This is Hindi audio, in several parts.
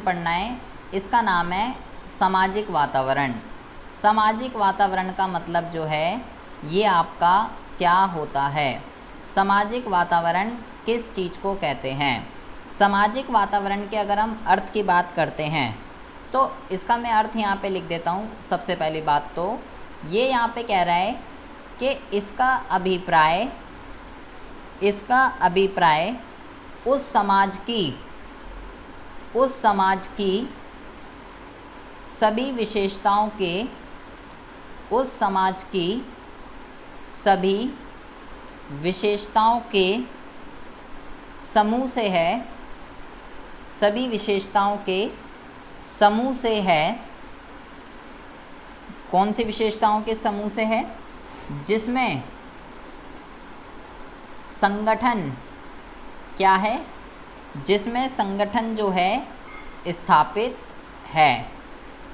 पढ़ना है, इसका नाम है सामाजिक वातावरण। सामाजिक वातावरण का मतलब जो है ये आपका क्या होता है, सामाजिक वातावरण किस चीज़ को कहते हैं। सामाजिक वातावरण के अगर हम अर्थ की बात करते हैं तो इसका मैं अर्थ यहाँ पे लिख देता हूँ। सबसे पहली बात तो ये यहाँ पे कह रहा है कि इसका अभिप्राय उस समाज की सभी विशेषताओं के समूह से है, सभी विशेषताओं के समूह से है। कौन सी विशेषताओं के समूह से है? जिसमें संगठन क्या है, जिसमें संगठन जो है स्थापित है।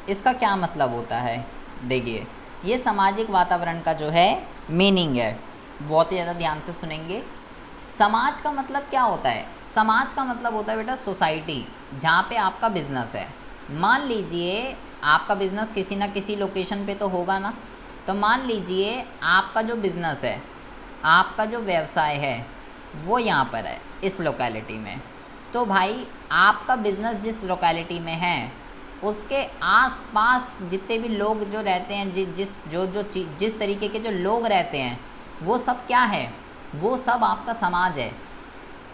इसका क्या मतलब होता है? देखिए, ये सामाजिक वातावरण का जो है मीनिंग है, बहुत ही ज़्यादा ध्यान से सुनेंगे। समाज का मतलब क्या होता है? समाज का मतलब होता है बेटा सोसाइटी, जहाँ पे आपका बिजनेस है। मान लीजिए आपका बिजनेस किसी ना किसी लोकेशन पे तो होगा ना, तो मान लीजिए आपका जो बिजनेस है, आपका जो व्यवसाय है वो यहाँ पर है इस लोकेलिटी में। तो भाई आपका बिजनेस जिस लोकेलिटी में है उसके आसपास जितने भी लोग जो रहते हैं, जिस तरीके के जो लोग रहते हैं वो सब क्या है? वो सब आपका समाज है।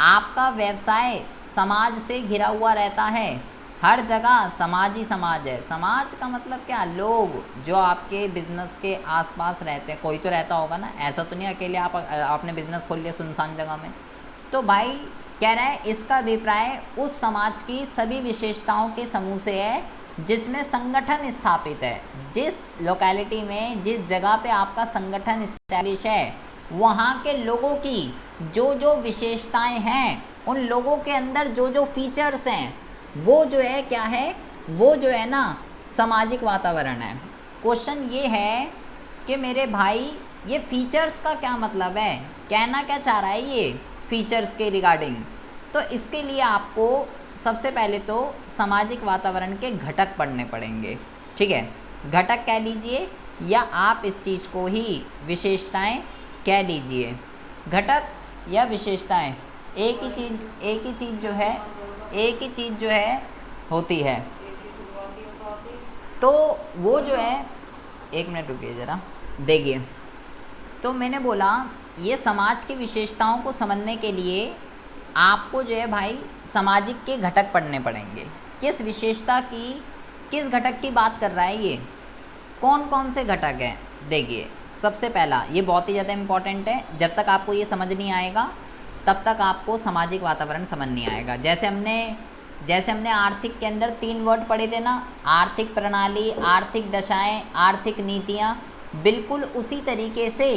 आपका व्यवसाय समाज से घिरा हुआ रहता है, हर जगह समाज ही समाज है। समाज का मतलब क्या? लोग जो आपके बिजनेस के आसपास रहते हैं। कोई तो रहता होगा ना, ऐसा तो नहीं अकेले आपने बिजनेस खोल लिया सुनसान जगह में। तो भाई कह रहा है इसका अभिप्राय उस समाज की सभी विशेषताओं के समूह से है जिसमें संगठन स्थापित है। जिस लोकेलिटी में, जिस जगह पे आपका संगठन स्टैब्लिश है, वहाँ के लोगों की जो जो विशेषताएं हैं, उन लोगों के अंदर जो जो फीचर्स हैं, वो जो है क्या है? वो जो है ना सामाजिक वातावरण है। क्वेश्चन ये है कि मेरे भाई ये फीचर्स का क्या मतलब है, कहना क्या चाह रहा है ये फीचर्स के रिगार्डिंग? तो इसके लिए आपको सबसे पहले तो सामाजिक वातावरण के घटक पढ़ने पड़ेंगे। ठीक है, घटक कह लीजिए या आप इस चीज़ को ही विशेषताएं कह लीजिए। घटक या विशेषताएं एक ही चीज़ जो है होती है। तो वो जो है, एक मिनट रुकिए ज़रा, देखिए। तो मैंने बोला ये समाज की विशेषताओं को समझने के लिए आपको जो है भाई सामाजिक के घटक पढ़ने पड़ेंगे। किस विशेषता की, किस घटक की बात कर रहा है ये, कौन कौन से घटक हैं? देखिए, सबसे पहला, ये बहुत ही ज़्यादा इम्पॉर्टेंट है। जब तक आपको ये समझ नहीं आएगा तब तक आपको सामाजिक वातावरण समझ नहीं आएगा। जैसे हमने आर्थिक के अंदर 3 वर्ड पढ़े थे ना, आर्थिक प्रणाली, आर्थिक दशाएं, आर्थिक नीतियाँ, बिल्कुल उसी तरीके से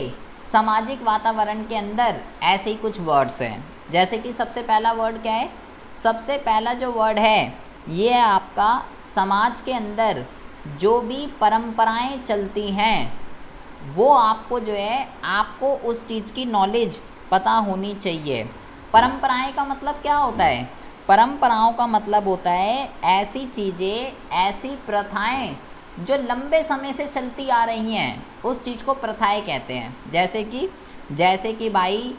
सामाजिक वातावरण के अंदर ऐसे ही कुछ वर्ड्स हैं। जैसे कि सबसे पहला वर्ड क्या है? सबसे पहला जो वर्ड है ये है आपका समाज के अंदर जो भी परंपराएं चलती हैं वो आपको जो है, आपको उस चीज़ की नॉलेज पता होनी चाहिए। परंपराएं का मतलब क्या होता है? परंपराओं का मतलब होता है ऐसी चीज़ें, ऐसी प्रथाएं जो लंबे समय से चलती आ रही हैं, उस चीज़ को प्रथाएं कहते हैं। जैसे कि भाई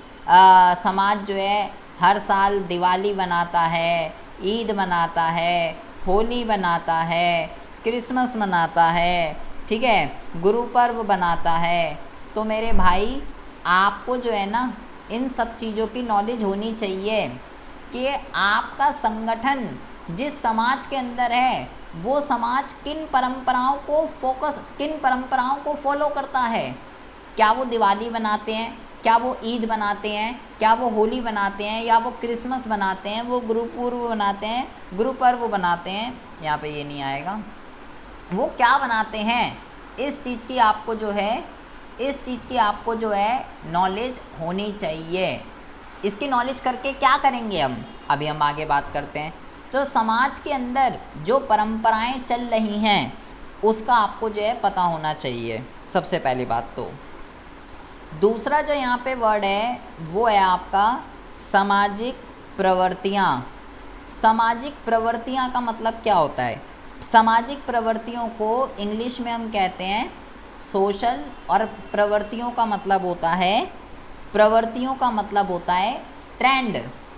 समाज जो है हर साल दिवाली मनाता है, ईद मनाता है, होली मनाता है, क्रिसमस मनाता है, ठीक है, गुरु पर्व बनाता है। तो मेरे भाई आपको जो है ना इन सब चीज़ों की नॉलेज होनी चाहिए कि आपका संगठन जिस समाज के अंदर है वो समाज किन परंपराओं को फॉलो करता है। क्या वो दिवाली बनाते हैं, क्या वो ईद बनाते हैं, क्या वो होली बनाते हैं, या वो क्रिसमस बनाते हैं, वो गुरु पर्व बनाते हैं, यहाँ पे ये नहीं आएगा, वो क्या बनाते हैं, इस चीज़ की आपको जो है नॉलेज होनी चाहिए। इसकी नॉलेज करके क्या करेंगे हम, अभी हम आगे बात करते हैं। तो समाज के अंदर जो परंपराएं चल रही हैं उसका आपको जो है पता होना चाहिए, सबसे पहली बात तो। दूसरा जो यहाँ पे वर्ड है वो है आपका सामाजिक प्रवृत्तियाँ। सामाजिक प्रवृत्तियाँ का मतलब क्या होता है? सामाजिक प्रवृत्तियों को इंग्लिश में हम कहते हैं सोशल, और प्रवृत्तियों का मतलब होता है ट्रेंड।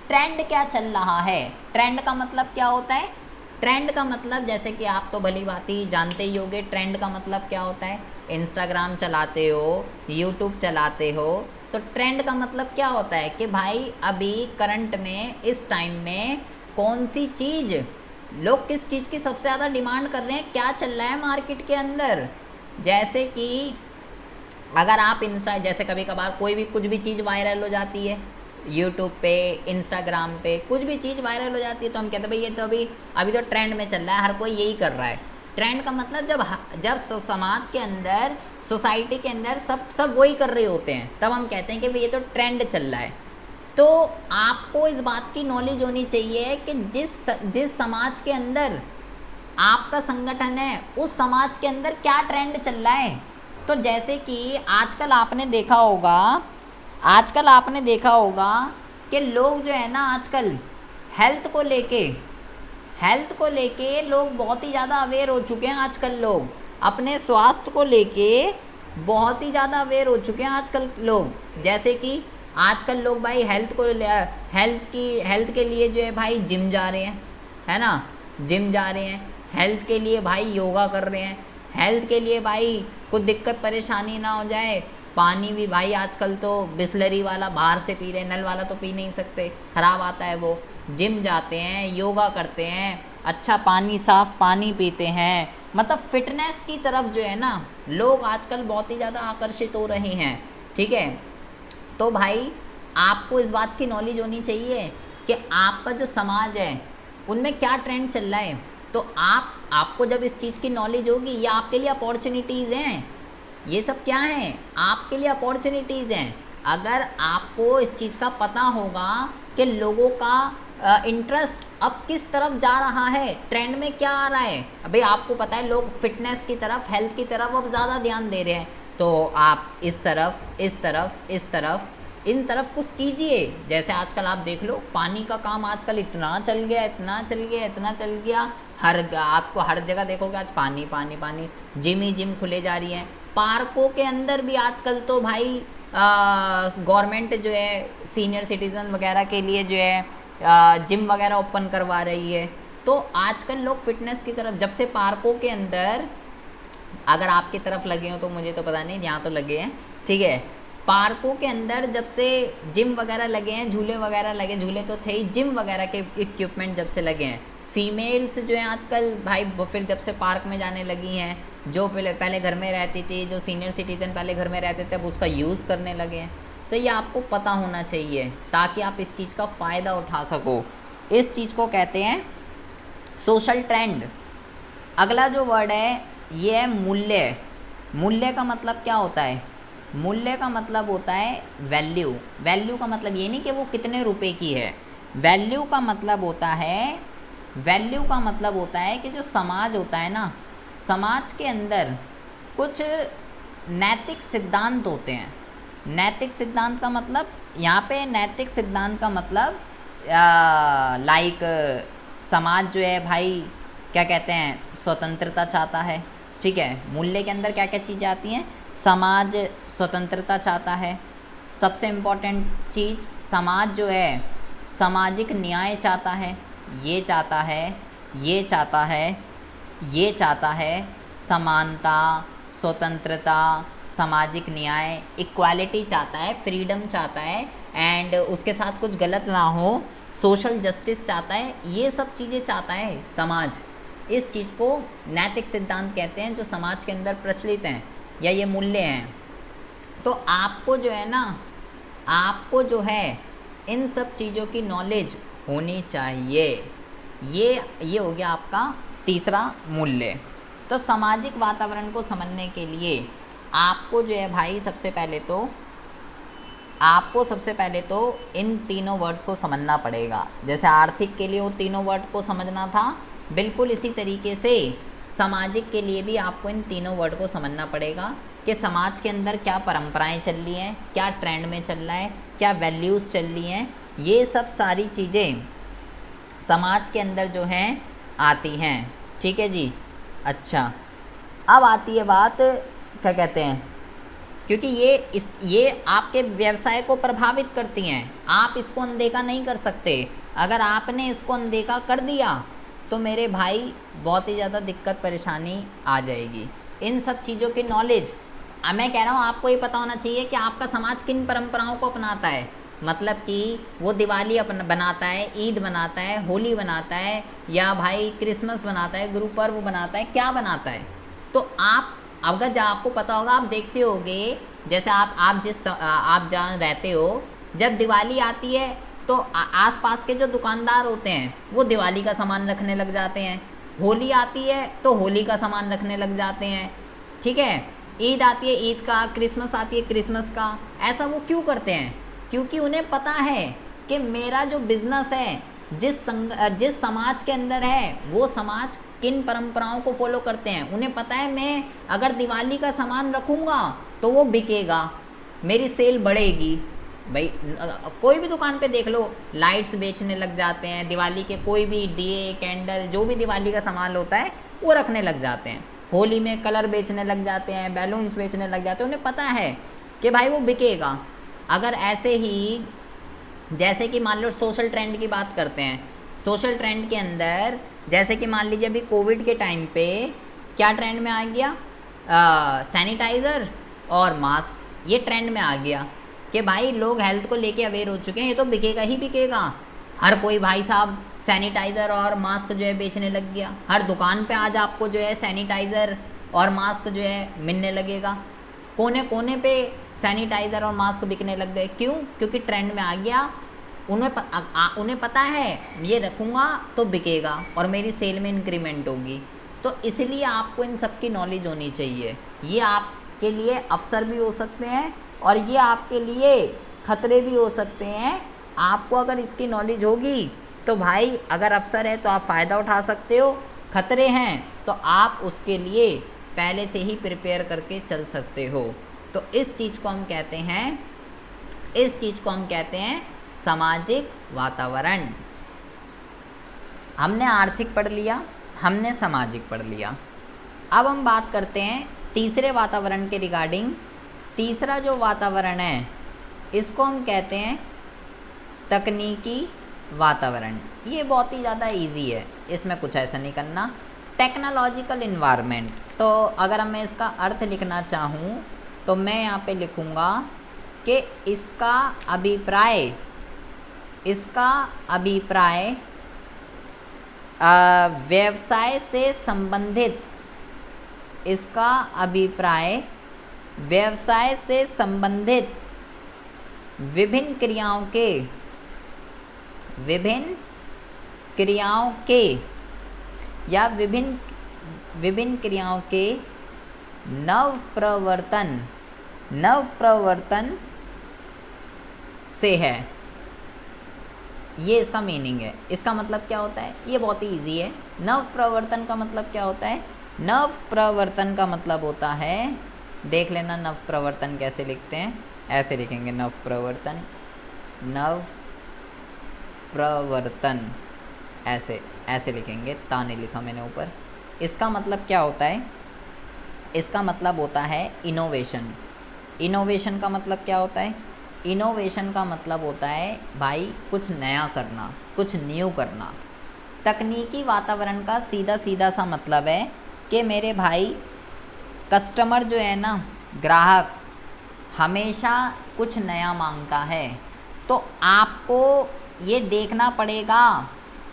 ट्रेंड क्या चल रहा है? ट्रेंड का मतलब क्या होता है? ट्रेंड का मतलब, जैसे कि आप तो भली भांति जानते ही होंगे, ट्रेंड का मतलब क्या होता है। इंस्टाग्राम चलाते हो, यूट्यूब चलाते हो, तो ट्रेंड का मतलब क्या होता है कि भाई अभी करंट में, इस टाइम में कौन सी चीज़, लोग किस चीज़ की सबसे ज़्यादा डिमांड कर रहे हैं, क्या चल रहा है मार्केट के अंदर। जैसे कि अगर आप जैसे कभी कभार कोई भी कुछ भी चीज़ वायरल हो जाती है, यूट्यूब पे, इंस्टाग्राम पे कुछ भी चीज़ वायरल हो जाती है, तो हम कहते हैं भाई ये तो अभी तो ट्रेंड में चल रहा है, हर कोई यही कर रहा है। ट्रेंड का मतलब जब समाज के अंदर, सोसाइटी के अंदर सब वही कर रहे होते हैं, तब हम कहते हैं कि भाई ये तो ट्रेंड चल रहा है। तो आपको इस बात की नॉलेज होनी चाहिए कि जिस समाज के अंदर आपका संगठन है, उस समाज के अंदर क्या ट्रेंड चल रहा है। तो जैसे कि आजकल आपने देखा होगा कि लोग जो है ना, आजकल हेल्थ को लेके लोग बहुत ही ज़्यादा अवेयर हो चुके हैं। आजकल लोग अपने स्वास्थ्य को लेके बहुत ही ज़्यादा अवेयर हो चुके हैं आजकल लोग। जैसे कि आजकल लोग भाई हेल्थ के लिए जो है भाई जिम जा रहे हैं, है ना, जिम जा रहे हैं, हेल्थ के लिए भाई योगा कर रहे हैं, हेल्थ के लिए भाई कुछ दिक्कत परेशानी ना हो जाए, पानी भी भाई आजकल तो बिसलरी वाला बाहर से पी रहे हैं, नल वाला तो पी नहीं सकते, ख़राब आता है वो। जिम जाते हैं, योगा करते हैं, अच्छा पानी, साफ़ पानी पीते हैं, मतलब फिटनेस की तरफ जो है ना लोग आजकल बहुत ही ज़्यादा आकर्षित हो रहे हैं। ठीक है, तो भाई आपको इस बात की नॉलेज होनी चाहिए कि आपका जो समाज है उनमें क्या ट्रेंड चल रहा है। तो आपको जब इस चीज़ की नॉलेज होगी, ये आपके लिए अपॉर्चुनिटीज़ हैं, ये सब क्या हैं, आपके लिए अपॉर्चुनिटीज़ हैं। अगर आपको इस चीज़ का पता होगा कि लोगों का इंटरेस्ट अब किस तरफ जा रहा है, ट्रेंड में क्या आ रहा है, अभी आपको पता है लोग फिटनेस की तरफ, हेल्थ की तरफ अब ज़्यादा ध्यान दे रहे हैं, तो आप इन तरफ कुछ कीजिए। जैसे आजकल आप देख लो, पानी का काम आजकल इतना चल गया, आपको हर जगह देखोगे आज पानी पानी पानी, जिम ही जिम खुले जा रही हैं। पार्कों के अंदर भी आजकल तो भाई गवर्नमेंट जो है सीनियर सिटीज़न वगैरह के लिए जो है जिम वगैरह ओपन करवा रही है। तो आजकल लोग फिटनेस की तरफ, जब से पार्कों के अंदर, अगर आपकी तरफ लगे हो तो मुझे तो पता नहीं, यहाँ तो लगे हैं, ठीक है, पार्कों के अंदर जब से जिम वगैरह लगे हैं, झूले वगैरह लगे, झूले तो थे ही, जिम वगैरह के इक्विपमेंट जब से लगे हैं, फीमेल्स जो हैं आजकल भाई फिर जब से पार्क में जाने लगी हैं, जो पहले घर में रहती थी, जो सीनियर सिटीज़न पहले घर में रहते थे, अब उसका यूज़ करने लगे हैं। तो ये आपको पता होना चाहिए ताकि आप इस चीज़ का फ़ायदा उठा सको। इस चीज़ को कहते हैं सोशल ट्रेंड। अगला जो वर्ड है ये है मूल्य। मूल्य का मतलब क्या होता है? मूल्य का मतलब होता है वैल्यू। वैल्यू का मतलब ये नहीं कि वो कितने रुपए की है, वैल्यू का मतलब होता है कि जो समाज होता है ना, समाज के अंदर कुछ नैतिक सिद्धांत होते हैं। नैतिक सिद्धांत का मतलब, यहाँ पे नैतिक सिद्धांत का मतलब लाइक समाज जो है भाई क्या कहते हैं, स्वतंत्रता चाहता है। ठीक है, मूल्य के अंदर क्या क्या चीज़ें आती हैं? समाज स्वतंत्रता चाहता है, सबसे इम्पोर्टेंट चीज़, समाज जो है सामाजिक न्याय चाहता है, ये चाहता है समानता, स्वतंत्रता, सामाजिक न्याय, इक्वालिटी चाहता है, फ्रीडम चाहता है, एंड उसके साथ कुछ गलत ना हो, सोशल जस्टिस चाहता है, ये सब चीज़ें चाहता है समाज। इस चीज़ को नैतिक सिद्धांत कहते हैं, जो समाज के अंदर प्रचलित हैं, या ये मूल्य हैं। तो आपको जो है ना, आपको जो है इन सब चीज़ों की नॉलेज होनी चाहिए। ये हो गया आपका तीसरा मूल्य। तो सामाजिक वातावरण को समझने के लिए आपको जो है भाई सबसे पहले तो इन तीनों वर्ड्स को समझना पड़ेगा। जैसे आर्थिक के लिए वो तीनों वर्ड को समझना था, बिल्कुल इसी तरीके से सामाजिक के लिए भी आपको इन तीनों वर्ड को समझना पड़ेगा कि समाज के अंदर क्या परंपराएं चल रही हैं, क्या ट्रेंड में चल रहा है, क्या वैल्यूज़ चल रही हैं। ये सब सारी चीज़ें समाज के अंदर जो हैं आती हैं। ठीक है जी। अच्छा, अब आती है बात, क्या कहते हैं, क्योंकि ये आपके व्यवसाय को प्रभावित करती हैं, आप इसको अनदेखा नहीं कर सकते। अगर आपने इसको अनदेखा कर दिया तो मेरे भाई बहुत ही ज़्यादा दिक्कत परेशानी आ जाएगी। इन सब चीज़ों की नॉलेज, मैं कह रहा हूँ आपको ये पता होना चाहिए कि आपका समाज किन परंपराओं को अपनाता है। मतलब कि वो दिवाली बनाता है, ईद बनाता है, होली बनाता है, या भाई क्रिसमस बनाता है, गुरु पर्व बनाता है, क्या बनाता है। तो आप अगर जब आपको पता होगा, आप देखते होगे, जैसे आप जहाँ रहते हो, जब दिवाली आती है तो आसपास के जो दुकानदार होते हैं वो दिवाली का सामान रखने लग जाते हैं। होली आती है तो होली का सामान रखने लग जाते हैं। ठीक है, ईद आती है ईद का, क्रिसमस आती है क्रिसमस का। ऐसा वो क्यों करते हैं? क्योंकि उन्हें पता है कि मेरा जो बिज़नेस है, जिस समाज के अंदर है, वो समाज किन परंपराओं को फॉलो करते हैं। उन्हें पता है मैं अगर दिवाली का सामान रखूँगा तो वो बिकेगा, मेरी सेल बढ़ेगी। भाई कोई भी दुकान पे देख लो, लाइट्स बेचने लग जाते हैं दिवाली के, कोई भी दिए, कैंडल, जो भी दिवाली का सामान होता है वो रखने लग जाते हैं। होली में कलर बेचने लग जाते हैं, बैलून्स बेचने लग जाते हैं। उन्हें पता है कि भाई वो बिकेगा। अगर ऐसे ही, जैसे कि मान लो सोशल ट्रेंड की बात करते हैं, सोशल ट्रेंड के अंदर जैसे कि मान लीजिए अभी कोविड के टाइम पे क्या ट्रेंड में आ गया, सैनिटाइज़र और मास्क, ये ट्रेंड में आ गया कि भाई लोग हेल्थ को लेके अवेयर हो चुके हैं, ये तो बिकेगा ही बिकेगा। हर कोई भाई साहब सैनिटाइज़र और मास्क जो है बेचने लग गया। हर दुकान पे आज आपको जो है सैनिटाइज़र और मास्क जो है मिलने लगेगा। कोने कोने पे सैनिटाइज़र और मास्क बिकने लग गए। क्यों? क्योंकि ट्रेंड में आ गया। उन्हें पता है ये रखूँगा तो बिकेगा और मेरी सेल में इंक्रीमेंट होगी। तो इसलिए आपको इन सब की नॉलेज होनी चाहिए। ये आपके लिए अवसर भी हो सकते हैं और ये आपके लिए खतरे भी हो सकते हैं। आपको अगर इसकी नॉलेज होगी तो भाई अगर अवसर है तो आप फ़ायदा उठा सकते हो, खतरे हैं तो आप उसके लिए पहले से ही प्रिपेयर करके चल सकते हो। तो इस चीज़ को हम कहते हैं सामाजिक वातावरण। हमने आर्थिक पढ़ लिया, हमने सामाजिक पढ़ लिया। अब हम बात करते हैं तीसरे वातावरण के रिगार्डिंग। तीसरा जो वातावरण है इसको हम कहते हैं तकनीकी वातावरण। ये बहुत ही ज़्यादा इजी है, इसमें कुछ ऐसा नहीं करना। टेक्नोलॉजिकल इन्वायरमेंट, तो अगर मैं इसका अर्थ लिखना चाहूँ तो मैं यहाँ पे लिखूँगा कि इसका अभिप्राय व्यवसाय से संबंधित, इसका अभिप्राय व्यवसाय से संबंधित विभिन्न क्रियाओं के नवप्रवर्तन से है। ये इसका मीनिंग है। इसका मतलब क्या होता है? ये बहुत ही ईजी है। नवप्रवर्तन का मतलब क्या होता है? नवप्रवर्तन का मतलब होता है, देख लेना नवप्रवर्तन कैसे लिखते हैं। ऐसे लिखेंगे नवप्रवर्तन, ऐसे लिखेंगे, ता नहीं लिखा मैंने ऊपर। इसका मतलब क्या होता है? इसका मतलब होता है इनोवेशन। इनोवेशन का मतलब क्या होता है? इनोवेशन का मतलब होता है भाई कुछ नया करना, कुछ न्यू करना। तकनीकी वातावरण का सीधा सा मतलब है कि मेरे भाई कस्टमर जो है ना, ग्राहक हमेशा कुछ नया मांगता है। तो आपको ये देखना पड़ेगा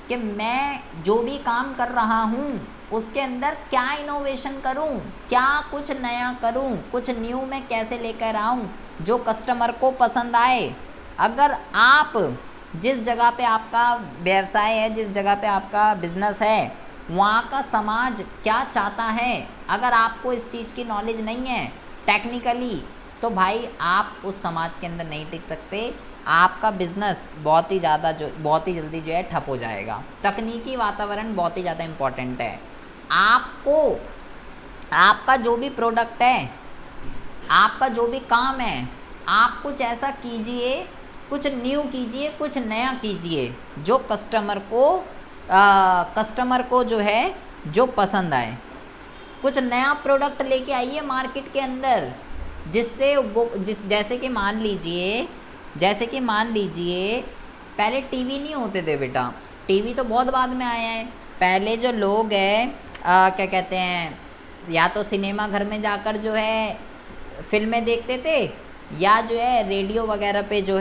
कि मैं जो भी काम कर रहा हूँ उसके अंदर क्या इनोवेशन करूँ, क्या कुछ नया करूँ, कुछ न्यू मैं कैसे लेकर आऊँ जो कस्टमर को पसंद आए। अगर आप जिस जगह पे आपका व्यवसाय है, जिस जगह पे आपका बिजनेस है, वहाँ का समाज क्या चाहता है, अगर आपको इस चीज़ की नॉलेज नहीं है टेक्निकली, तो भाई आप उस समाज के अंदर नहीं टिक सकते। आपका बिजनेस बहुत ही जल्दी जो है ठप हो जाएगा। तकनीकी वातावरण बहुत ही ज़्यादा इम्पोर्टेंट है। आपको आपका जो भी प्रोडक्ट है, आपका जो भी काम है, आप कुछ ऐसा कीजिए, कुछ न्यू कीजिए, कुछ नया कीजिए जो कस्टमर को कस्टमर को जो है जो पसंद आए। कुछ नया प्रोडक्ट लेके आइए मार्केट के अंदर, जिससे वो जैसे कि मान लीजिए पहले टीवी नहीं होते थे बेटा, टीवी तो बहुत बाद में आया है। पहले जो लोग हैं क्या कहते हैं, या तो सिनेमा घर में जाकर जो है फिल्में देखते थे, या जो है रेडियो वगैरह पे जो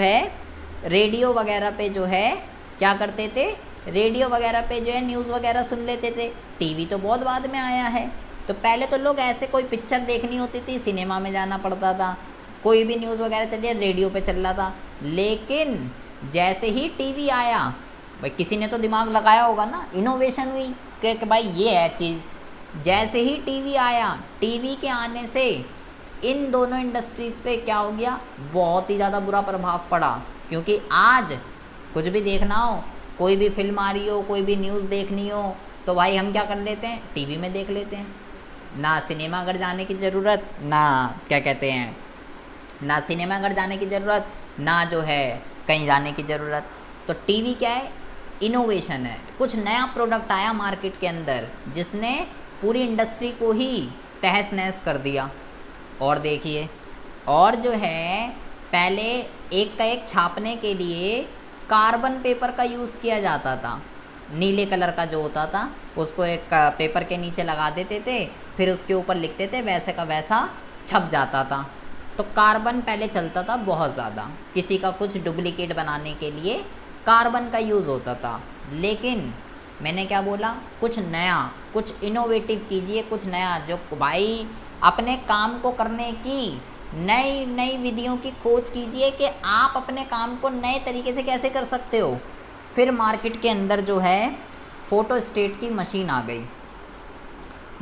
है क्या करते थे, रेडियो वगैरह पे जो है न्यूज़ वगैरह सुन लेते थे। टीवी तो बहुत बाद में आया है। तो पहले तो लोग ऐसे कोई पिक्चर देखनी होती थी सिनेमा में जाना पड़ता था, कोई भी न्यूज़ वगैरह चल रही है रेडियो पे चल रहा था। लेकिन जैसे ही टीवी आया, भाई किसी ने तो दिमाग लगाया होगा ना, इनोवेशन हुई कि भाई ये है चीज़। जैसे ही टीवी आया, टीवी के आने से इन दोनों इंडस्ट्रीज़ पे क्या हो गया, बहुत ही ज़्यादा बुरा प्रभाव पड़ा। क्योंकि आज कुछ भी देखना हो, कोई भी फिल्म आ रही हो, कोई भी न्यूज़ देखनी हो, तो भाई हम क्या कर लेते हैं, टीवी में देख लेते हैं। ना सिनेमा घर जाने की ज़रूरत, ना सिनेमा घर जाने की ज़रूरत, ना जो है कहीं जाने की ज़रूरत। तो टीवी क्या है, इनोवेशन है। कुछ नया प्रोडक्ट आया मार्केट के अंदर जिसने पूरी इंडस्ट्री को ही तहस नहस कर दिया। और देखिए, और जो है पहले एक का एक छापने के लिए कार्बन पेपर का यूज़ किया जाता था। नीले कलर का जो होता था उसको एक पेपर के नीचे लगा देते थे, फिर उसके ऊपर लिखते थे, वैसे का वैसा छप जाता था। तो कार्बन पहले चलता था बहुत ज़्यादा, किसी का कुछ डुप्लीकेट बनाने के लिए कार्बन का यूज़ होता था। लेकिन मैंने क्या बोला, कुछ नया, कुछ इनोवेटिव कीजिए, कुछ नया, जो भाई अपने काम को करने की नई नई विधियों की खोज कीजिए कि आप अपने काम को नए तरीके से कैसे कर सकते हो। फिर मार्केट के अंदर जो है फ़ोटोस्टेट की मशीन आ गई।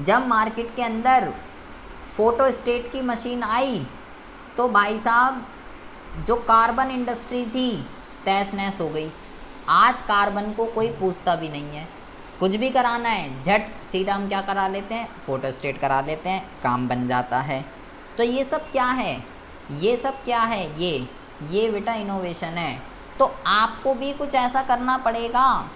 जब मार्केट के अंदर फ़ोटोस्टेट की मशीन आई तो भाई साहब जो कार्बन इंडस्ट्री थी तहस नहस हो गई। आज कार्बन को कोई पूछता भी नहीं है, कुछ भी कराना है झट सीधा हम क्या करा लेते हैं, फ़ोटोस्टेट करा लेते हैं, काम बन जाता है। तो ये सब क्या है, ये बेटा इनोवेशन है। तो आपको भी कुछ ऐसा करना पड़ेगा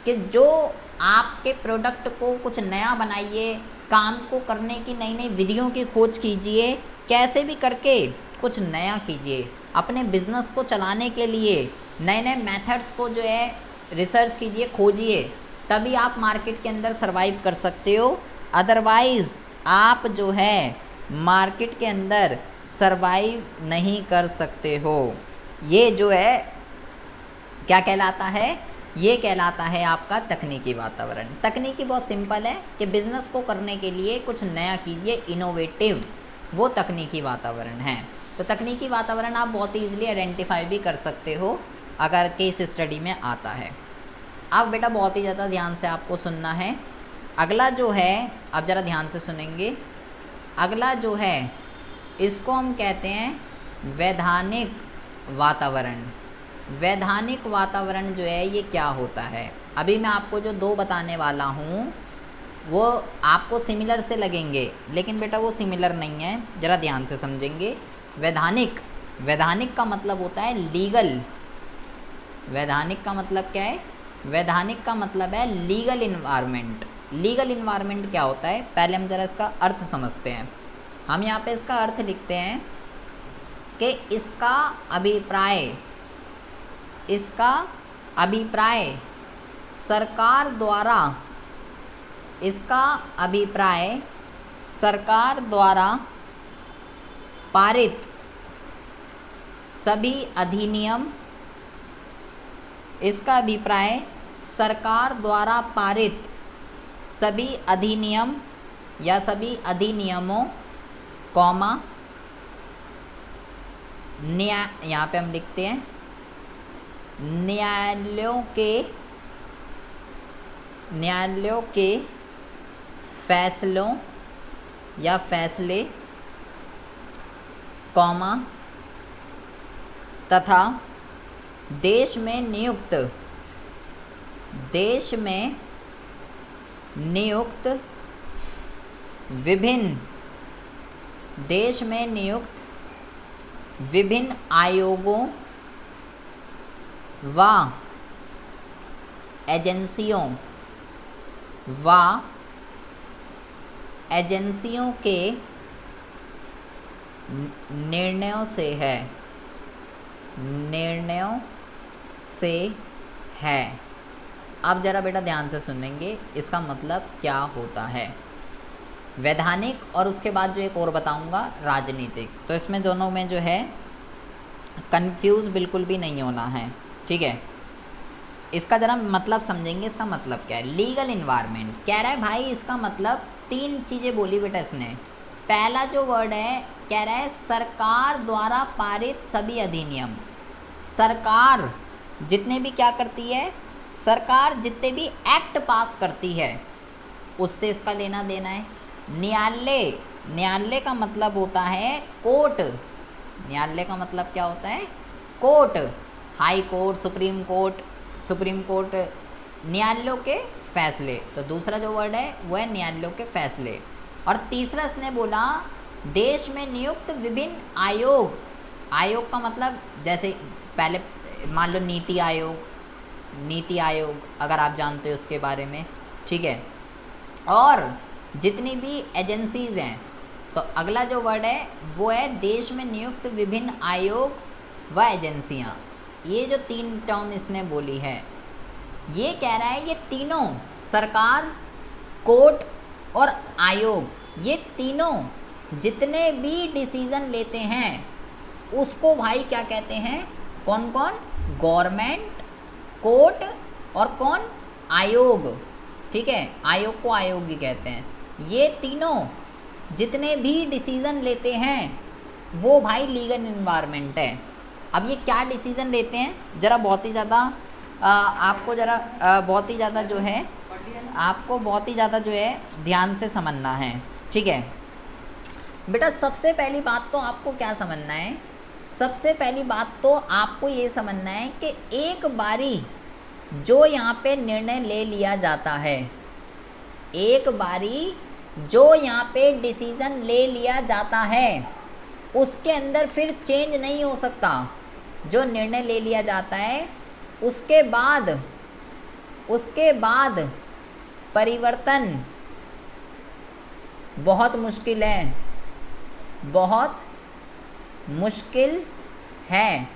कि जो आपके प्रोडक्ट को कुछ नया बनाइए, काम को करने की नई नई विधियों की खोज कीजिए, कैसे भी करके कुछ नया कीजिए। अपने बिज़नेस को चलाने के लिए नए नए मेथड्स को जो है रिसर्च कीजिए, खोजिए, तभी आप मार्केट के अंदर सरवाइव कर सकते हो। अदरवाइज़ आप जो है मार्केट के अंदर सरवाइव नहीं कर सकते हो। ये जो है क्या कहलाता है, ये कहलाता है आपका तकनीकी वातावरण। तकनीकी बहुत सिंपल है कि बिज़नेस को करने के लिए कुछ नया कीजिए, इनोवेटिव, वो तकनीकी वातावरण है। तो तकनीकी वातावरण आप बहुत ही ईजिली आइडेंटिफाई भी कर सकते हो अगर केस स्टडी में आता है। अब बेटा बहुत ही ज़्यादा ध्यान से आपको सुनना है। अगला जो है, अब ज़रा ध्यान से सुनेंगे, अगला जो है इसको हम कहते हैं वैधानिक वातावरण। वैधानिक वातावरण जो है ये क्या होता है, अभी मैं आपको जो दो बताने वाला हूँ वो आपको सिमिलर से लगेंगे, लेकिन बेटा वो सिमिलर नहीं है, ज़रा ध्यान से समझेंगे। वैधानिक का मतलब होता है लीगल। वैधानिक का मतलब क्या है, वैधानिक का मतलब है लीगल इन्वायरमेंट। लीगल इन्वायरमेंट क्या होता है, पहले हम ज़रा इसका अर्थ समझते हैं। हम यहाँ पे इसका अर्थ लिखते हैं कि इसका अभिप्राय सरकार द्वारा पारित सभी अधिनियम, इसका अभिप्राय सरकार द्वारा पारित सभी अधिनियम या सभी अधिनियमों, कॉमा, यहाँ पे हम लिखते हैं न्यायालयों के फैसलों या फैसले, कॉमा, तथा देश में नियुक्त विभिन्न आयोगों व एजेंसियों व एजेंसियों के निर्णयों से है, निर्णयों से है। अब ज़रा बेटा ध्यान से सुनेंगे इसका मतलब क्या होता है। वैधानिक और उसके बाद जो एक और बताऊंगा राजनीतिक। तो इसमें दोनों में जो है कंफ्यूज बिल्कुल भी नहीं होना है, ठीक है। इसका ज़रा मतलब समझेंगे, इसका मतलब क्या है। लीगल इन्वायरमेंट कह रहा है भाई, इसका मतलब 3 चीज़ें बोली बेटा इसने। पहला जो वर्ड है कह रहा है सरकार द्वारा पारित सभी अधिनियम। सरकार जितने भी क्या करती है, सरकार जितने भी एक्ट पास करती है उससे इसका लेना देना है। न्यायालय, न्यायालय का मतलब होता है कोर्ट। न्यायालय का मतलब क्या होता है, court. High court, supreme court, supreme court, न्यायालयों के फैसले। तो दूसरा जो वर्ड है वो है न्यायालयों के फैसले। और तीसरा इसने बोला देश में नियुक्त विभिन्न आयोग। आयोग का मतलब जैसे पहले मान लो नीति आयोग, नीति आयोग अगर आप जानते हो उसके बारे में, ठीक है। और जितनी भी एजेंसीज़ हैं, तो अगला जो वर्ड है वो है देश में नियुक्त विभिन्न आयोग व एजेंसियां। ये जो 3 टर्म इसने बोली है, ये कह रहा है ये तीनों सरकार, कोर्ट और आयोग, ये तीनों जितने भी डिसीज़न लेते हैं उसको भाई क्या कहते हैं, कौन कौन, गवर्नमेंट, कोर्ट और कौन, आयोग, ठीक है। आयोग को आयोग ही कहते हैं। ये तीनों जितने भी डिसीज़न लेते हैं वो भाई लीगल इन्वायरमेंट है। अब ये क्या डिसीज़न लेते हैं ज़रा बहुत ही ज़्यादा आपको ज़रा बहुत ही ज़्यादा जो है आपको बहुत ही ज़्यादा जो है ध्यान से समझना है, ठीक है बेटा। सबसे पहली बात तो आपको क्या समझना है, सबसे पहली बात तो आपको ये समझना है कि एक बारी जो यहाँ पे निर्णय ले लिया जाता है, एक बारी जो यहाँ पे डिसीज़न ले लिया जाता है उसके अंदर फिर चेंज नहीं हो सकता। जो निर्णय ले लिया जाता है उसके बाद परिवर्तन बहुत मुश्किल है, बहुत मुश्किल है।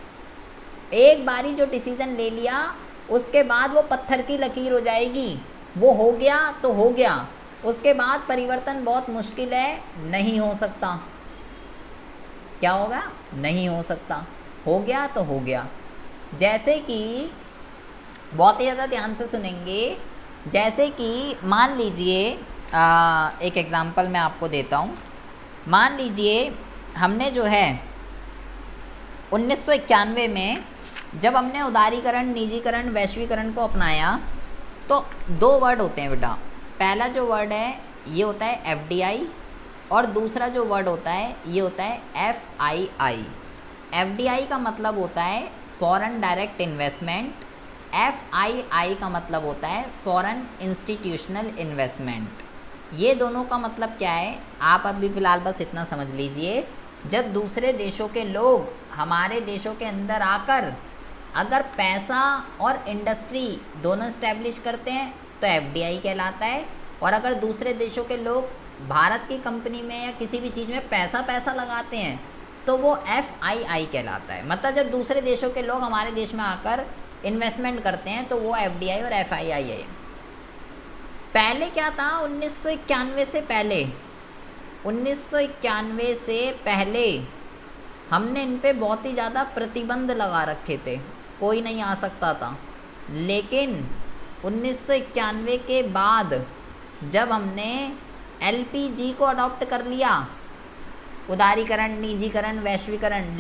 एक बारी जो डिसीज़न ले लिया उसके बाद वो पत्थर की लकीर हो जाएगी, वो हो गया तो हो गया, उसके बाद परिवर्तन बहुत मुश्किल है, नहीं हो सकता। क्या होगा, नहीं हो सकता, हो गया तो हो गया। जैसे कि बहुत ही ज़्यादा ध्यान से सुनेंगे, जैसे कि मान लीजिए एक एग्ज़ाम्पल मैं आपको देता हूँ। मान लीजिए हमने जो है 1991 में जब हमने उदारीकरण, निजीकरण, वैश्वीकरण को अपनाया तो 2 वर्ड होते हैं बेटा। पहला जो वर्ड है ये होता है FDI और दूसरा जो वर्ड होता है ये होता है FII। FDI का मतलब होता है फॉरेन डायरेक्ट इन्वेस्टमेंट, FII का मतलब होता है फॉरेन इंस्टीट्यूशनल इन्वेस्टमेंट। ये दोनों का मतलब क्या है आप अभी फ़िलहाल बस इतना समझ लीजिए। जब दूसरे देशों के लोग हमारे देशों के अंदर आकर अगर पैसा और इंडस्ट्री दोनों इस्टेब्लिश करते हैं तो FDI कहलाता है। और अगर दूसरे देशों के लोग भारत की कंपनी में या किसी भी चीज़ में पैसा लगाते हैं तो वो FII कहलाता है। मतलब जब दूसरे देशों के लोग हमारे देश में आकर इन्वेस्टमेंट करते हैं तो वो FDI और FII है। पहले क्या था, 1991 से पहले, 1991 से पहले हमने इन पे बहुत ही ज़्यादा प्रतिबंध लगा रखे थे, कोई नहीं आ सकता था। लेकिन 1991 के बाद जब हमने LPG को अडॉप्ट कर लिया, उदारीकरण, निजीकरण, वैश्वीकरण,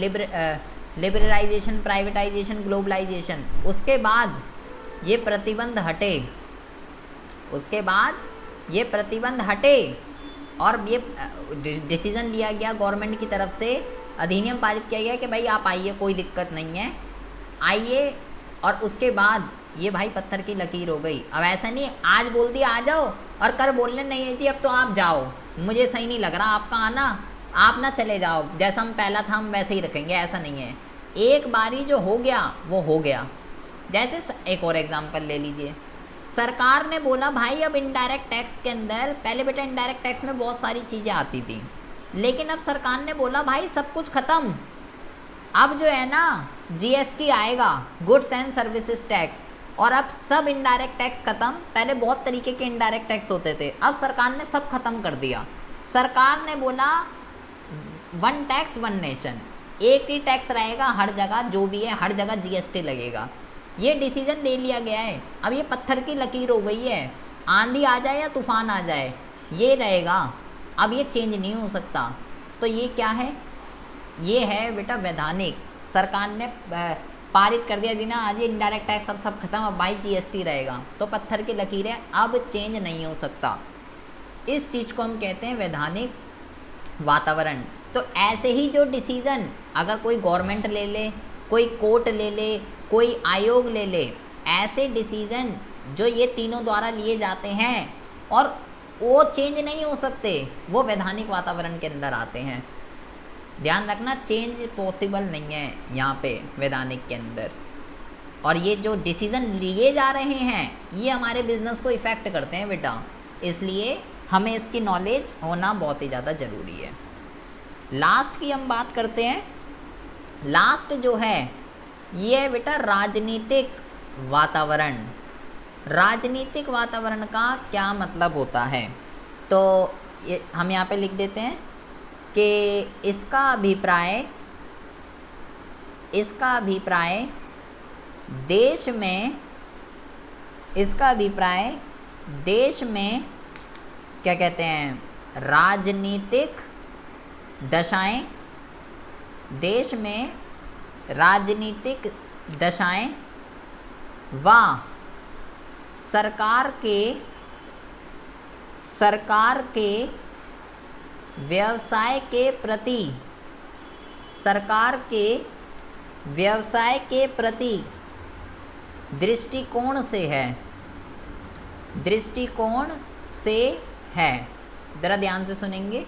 लिबरलाइजेशन, प्राइवेटाइजेशन, ग्लोबलाइजेशन, उसके बाद ये प्रतिबंध हटे, उसके बाद ये प्रतिबंध हटे और ये डिसीज़न लिया गया गवर्नमेंट की तरफ से, अधिनियम पारित किया गया कि भाई आप आइए, कोई दिक्कत नहीं है, आइए। और उसके बाद ये भाई पत्थर की लकीर हो गई। अब ऐसा नहीं आज बोल दिया आ जाओ और कल बोलने नहीं थी अब तो आप जाओ, मुझे सही नहीं लग रहा आपका आना, आप ना चले जाओ, जैसा हम पहला था हम वैसे ही रखेंगे, ऐसा नहीं है। एक बारी जो हो गया वो हो गया। जैसे एक और एग्जांपल ले लीजिए, सरकार ने बोला भाई अब इनडायरेक्ट टैक्स के अंदर, पहले बेटा इनडायरेक्ट टैक्स में बहुत सारी चीज़ें आती थी, लेकिन अब सरकार ने बोला भाई सब कुछ ख़त्म, अब जो है ना जीएसटी आएगा, गुड्स एंड सर्विसेज टैक्स, और अब सब इनडायरेक्ट टैक्स ख़त्म। पहले बहुत तरीके के इनडायरेक्ट टैक्स होते थे, अब सरकार ने सब ख़त्म कर दिया। सरकार ने बोला वन टैक्स वन नेशन, एक ही टैक्स रहेगा हर जगह, जो भी है हर जगह जीएसटी लगेगा। ये डिसीजन ले लिया गया है। अब ये पत्थर की लकीर हो गई है, आंधी आ जाए या तूफान आ जाए ये रहेगा, अब ये चेंज नहीं हो सकता। तो ये क्या है, ये है बेटा वैधानिक, सरकार ने पारित कर दिया ना आज ये इनडायरेक्ट टैक्स अब सब खत्म, अब भाई जीएसटी रहेगा, तो पत्थर की लकीर है, अब चेंज नहीं हो सकता। इस चीज़ को हम कहते हैं वैधानिक वातावरण। तो ऐसे ही जो डिसीज़न अगर कोई गवर्नमेंट ले ले, कोई कोर्ट ले ले, कोई आयोग ले ले, ऐसे डिसीज़न जो ये तीनों द्वारा लिए जाते हैं और वो चेंज नहीं हो सकते, वो वैधानिक वातावरण के अंदर आते हैं। ध्यान रखना, चेंज पॉसिबल नहीं है यहाँ पे वैधानिक के अंदर। और ये जो डिसीज़न लिए जा रहे हैं ये हमारे बिजनेस को इफ़ेक्ट करते हैं बेटा, इसलिए हमें इसकी नॉलेज होना बहुत ही ज़्यादा ज़रूरी है। लास्ट की हम बात करते हैं। लास्ट जो है ये बेटा राजनीतिक वातावरण। राजनीतिक वातावरण का क्या मतलब होता है, तो ये हम यहाँ पे लिख देते हैं कि इसका अभिप्राय देश में, इसका अभिप्राय देश में क्या कहते हैं, राजनीतिक दशाएं, देश में राजनीतिक दशाएं व सरकार के व्यवसाय के प्रति, सरकार के व्यवसाय के प्रति दृष्टिकोण से है, दृष्टिकोण से है। ज़रा ध्यान से सुनेंगे।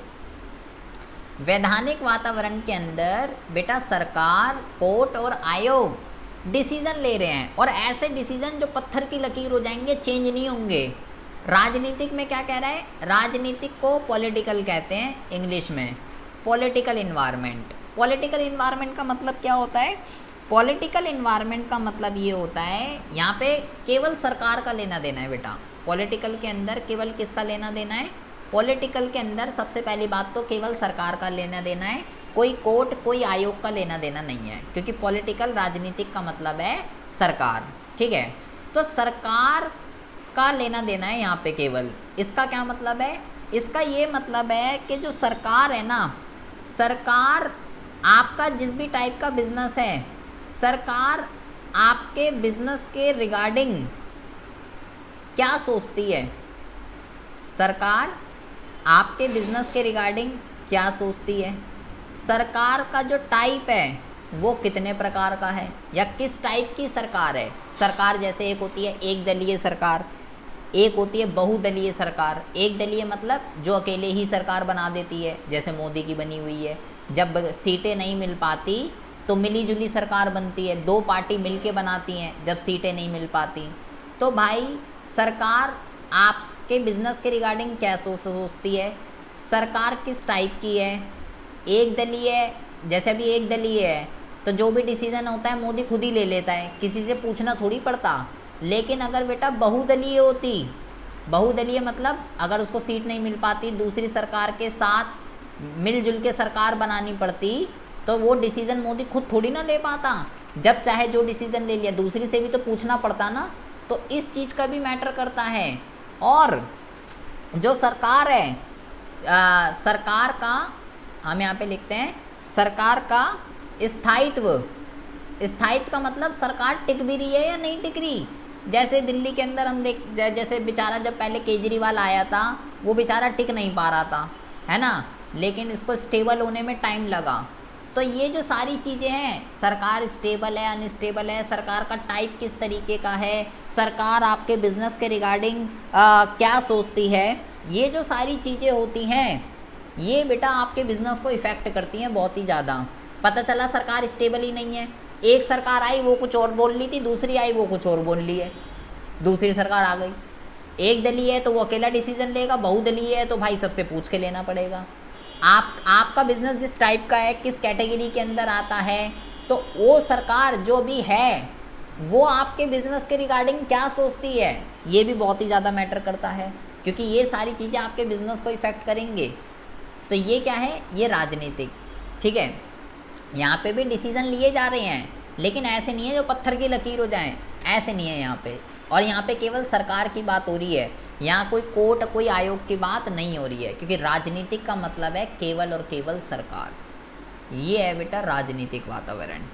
वैधानिक वातावरण के अंदर बेटा सरकार, कोर्ट और आयोग डिसीज़न ले रहे हैं, और ऐसे डिसीज़न जो पत्थर की लकीर हो जाएंगे, चेंज नहीं होंगे। राजनीतिक में क्या कह रहा है, राजनीतिक को पॉलिटिकल कहते हैं इंग्लिश में, पॉलिटिकल इन्वायरमेंट। पॉलिटिकल इन्वायरमेंट का मतलब क्या होता है, पॉलिटिकल इन्वायरमेंट का मतलब ये होता है यहाँ पे केवल सरकार का लेना देना है बेटा। पॉलिटिकल के अंदर केवल किसका लेना देना है, पॉलिटिकल के अंदर सबसे पहली बात तो केवल सरकार का लेना देना है, कोई कोर्ट कोई आयोग का लेना देना नहीं है, क्योंकि पॉलिटिकल राजनीतिक का मतलब है सरकार, ठीक है। तो सरकार का लेना देना है यहाँ पे केवल। इसका क्या मतलब है, इसका ये मतलब है कि जो सरकार है ना, सरकार आपका जिस भी टाइप का बिजनेस है, सरकार आपके बिजनेस के रिगार्डिंग क्या सोचती है, सरकार आपके बिजनेस के रिगार्डिंग क्या सोचती है, सरकार का जो टाइप है वो कितने प्रकार का है या किस टाइप की सरकार है। सरकार जैसे एक होती है एक दलीय सरकार, एक होती है बहुदलीय सरकार। एक दलीय मतलब जो अकेले ही सरकार बना देती है, जैसे मोदी की बनी हुई है। जब सीटें नहीं मिल पाती तो मिली जुली सरकार बनती है, दो पार्टी मिलके बनाती हैं जब सीटें नहीं मिल पाती। तो भाई सरकार आपके बिजनेस के रिगार्डिंग क्या सोचती है, सरकार किस टाइप की है। एक दलीय, जैसे अभी एक दलीय है तो जो भी डिसीजन होता है मोदी खुद ही ले लेता है, किसी से पूछना थोड़ी पड़ता। लेकिन अगर बेटा बहुदलीय होती, बहुदलीय मतलब अगर उसको सीट नहीं मिल पाती, दूसरी सरकार के साथ मिलजुल के सरकार बनानी पड़ती, तो वो डिसीज़न मोदी खुद थोड़ी ना ले पाता। जब चाहे जो डिसीज़न ले लिया, दूसरी से भी तो पूछना पड़ता ना। तो इस चीज़ का भी मैटर करता है। और जो सरकार है, सरकार का हम यहाँ पे लिखते हैं सरकार का स्थायित्व। स्थायित्व का मतलब सरकार टिक भी रही है या नहीं टिक रही। जैसे दिल्ली के अंदर हम जैसे बेचारा जब पहले केजरीवाल आया था वो बेचारा टिक नहीं पा रहा था, है ना, लेकिन इसको स्टेबल होने में टाइम लगा। तो ये जो सारी चीज़ें हैं, सरकार स्टेबल है अनस्टेबल है, सरकार का टाइप किस तरीके का है, सरकार आपके बिजनेस के रिगार्डिंग क्या सोचती है, ये जो सारी चीज़ें होती हैं ये बेटा आपके बिज़नेस को इफ़ेक्ट करती हैं बहुत ही ज़्यादा। पता चला सरकार स्टेबल ही नहीं है, एक सरकार आई वो कुछ और बोल ली थी, दूसरी आई वो कुछ और बोल ली है, दूसरी सरकार आ गई, एक दलीय है तो वो अकेला डिसीजन लेगा, बहुदलीय है तो भाई सबसे पूछ के लेना पड़ेगा। आपका बिजनेस जिस टाइप का है, किस कैटेगरी के अंदर आता है, तो वो सरकार जो भी है वो आपके बिजनेस के रिगार्डिंग क्या सोचती है, ये भी बहुत ही ज़्यादा मैटर करता है, क्योंकि ये सारी चीज़ें आपके बिजनेस को इफेक्ट करेंगे। तो ये क्या है, ये राजनीतिक, ठीक है। यहाँ पे भी डिसीजन लिए जा रहे हैं, लेकिन ऐसे नहीं है जो पत्थर की लकीर हो जाएं, ऐसे नहीं है यहाँ पे। और यहाँ पे केवल सरकार की बात हो रही है, यहाँ कोई कोर्ट, कोई आयोग की बात नहीं हो रही है, क्योंकि राजनीतिक का मतलब है केवल और केवल सरकार। ये है बेटा राजनीतिक वातावरण।